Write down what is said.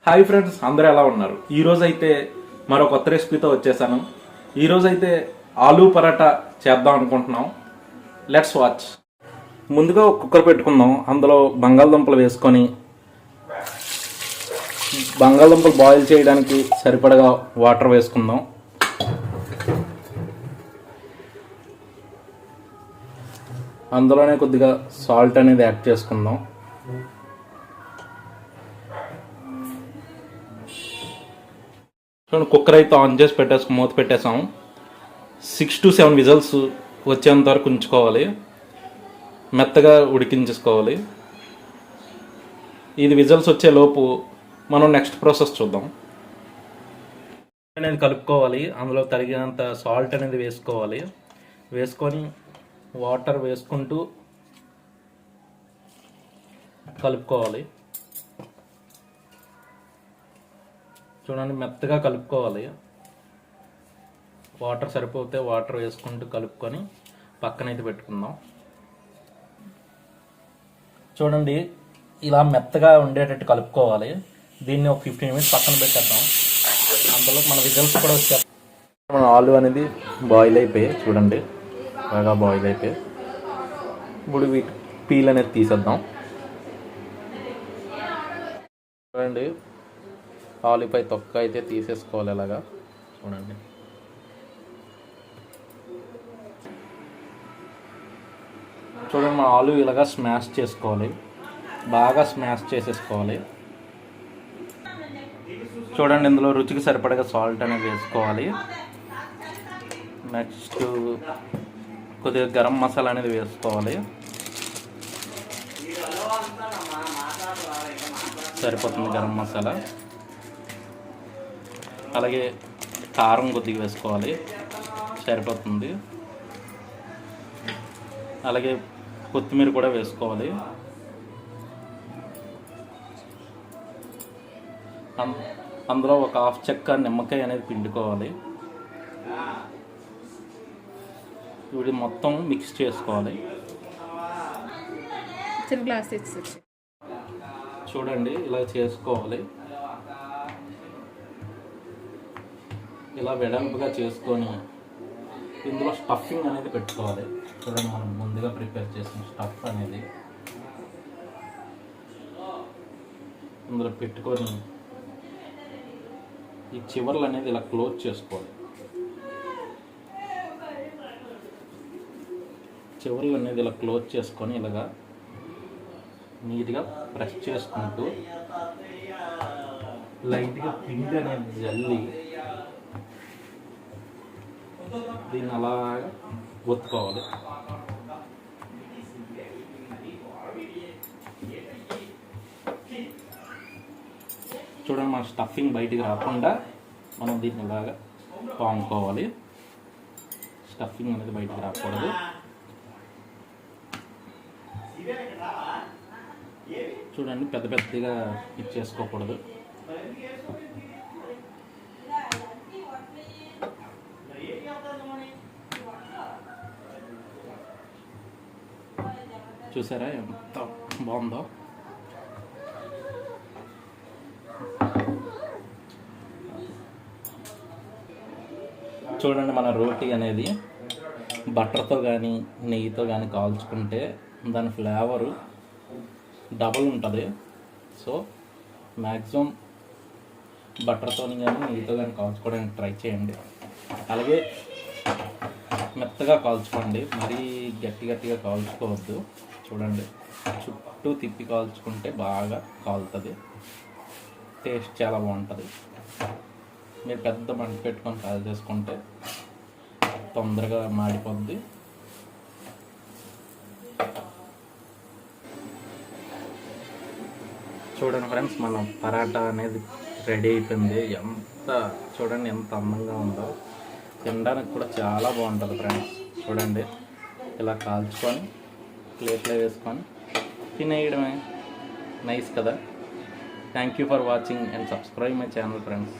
Hi friends, అందరూ ఎలా ఉన్నారు? ఈరోజు అయితే మరో కొత్త రెసిపీతో వచ్చేసాను. ఈరోజు అయితే ఆలూ పరాటా చేద్దాం అనుకుంటున్నాం. Let's watch. ముందుగా ఒక కుక్కర్ పెట్టుకుందాం. అందులో బంగాళదుంపలు వేసుకొని బంగాళదుంపలు బాయిల్ చేయడానికి సరిపడగా వాటర్ వేసుకుందాం. అందులోనే కొద్దిగా సాల్ట్ అనేది యాడ్ చేసుకుందాం. కుక్కర్ అయితే ఆన్ చేసి మూత పెట్టేసాం. 6 to 7 విజల్స్ వచ్చేంత వరకు ఉంచుకోవాలి. మెత్తగా ఉడికించేసుకోవాలి. ఇది విజల్స్ వచ్చేలోపు మనం నెక్స్ట్ ప్రాసెస్ చూద్దాం. అనేది కలుపుకోవాలి. అందులో తగినంత సాల్ట్ అనేది వేసుకోవాలి. వేసుకొని వాటర్ వేసుకుంటూ కలుపుకోవాలి. చూడండి, మెత్తగా కలుపుకోవాలి. వాటర్ సరిపోతే వాటర్ వేసుకుంటూ కలుపుకొని పక్కనైతే పెట్టుకుందాం. చూడండి, ఇలా మెత్తగా ఉండేటట్టు కలుపుకోవాలి. దీన్ని ఒక 15 minutes పక్కన పెట్టేద్దాం. అందులో మన విజల్స్ కూడా వచ్చేస్తాం. మన ఆలు అనేది బాయిల్ అయిపోయాయి. చూడండి, బాగా బాయిల్ అయిపోయాయి. ఇప్పుడు వీటి పీల్ అనేది తీసేద్దాం. చూడండి, ఆలుపై తొక్క అయితే తీసేసుకోవాలి. ఇలాగా చూడండి. చూడండి, మన ఆలు ఇలాగా స్మాష్ చేసుకోవాలి. బాగా స్మాష్ చేసేసుకోవాలి. చూడండి, ఇందులో రుచికి సరిపడగా సాల్ట్ అనేది వేసుకోవాలి. నెక్స్ట్ కొద్దిగా గరం మసాలా అనేది వేసుకోవాలి. సరిపోతుంది గరం మసాలా. అలాగే కారం కొద్దిగా వేసుకోవాలి, సరిపోతుంది. అలాగే కొత్తిమీర కూడా వేసుకోవాలి. అందులో ఒక 1/2 చెక్క నిమ్మకాయ అనేది పిండుకోవాలి. వీటి మొత్తం మిక్స్ చేసుకోవాలి. చూడండి, ఇలా చేసుకోవాలి. ఇలా వెడల్పుగా చేసుకొని ఇందులో స్టఫింగ్ అనేది పెట్టుకోవాలి. చూడండి, మనం ముందుగా ప్రిపేర్ చేసిన స్టఫ్ అనేది ఇందులో పెట్టుకొని ఈ చివర్లు అనేది ఇలా క్లోజ్ చేసుకోవాలి. చివర్లు అనేది ఇలా క్లోజ్ చేసుకొని ఇలాగా నీట్గా ప్రెస్ చేసుకుంటూ లైట్గా పిండి అనేది జల్లి దీన్ని అలా ఒత్తుకోవాలి. చూడండి, మన స్టఫింగ్ బయటికి రాకుండా మనం దీన్ని ఇలాగా పాముకోవాలి. స్టఫింగ్ అనేది బయటికి రాకూడదు. చూడండి, పెద్ద పెద్దగా ఇచ్చేసుకోకూడదు. చూసారా ఎంత బాగుందో? చూడండి, మన రోటీ అనేది బటర్తో కానీ నెయ్యితో కానీ కాల్చుకుంటే దాని ఫ్లేవరు డబుల్ ఉంటుంది. సో మ్యాక్సిమం బటర్తో కానీ నెయ్యితో కానీ కాల్చుకోవడానికి ట్రై చేయండి. అలాగే మెత్తగా కాల్చుకోండి, మరీ గట్టిగా కాల్చుకోవద్దు. చూడండి, చుట్టూ తిప్పి కాల్చుకుంటే బాగా కాలుతుంది. టేస్ట్ చాలా బాగుంటుంది. మీరు పెద్ద మంట పెట్టుకొని కాల్ చేసుకుంటే తొందరగా మాడిపోద్ది. చూడండి ఫ్రెండ్స్, మన పరాటా అనేది రెడీ అయిపోయింది. చూడండి ఎంత అందంగా ఉందో. తినడానికి కూడా చాలా బాగుంటుంది ఫ్రెండ్స్. చూడండి, ఇలా కాల్చుకొని ప్లేట్లో వేసుకొని తినేయడమే. నైస్ కదా? Thank you for watching and subscribe my channel friends.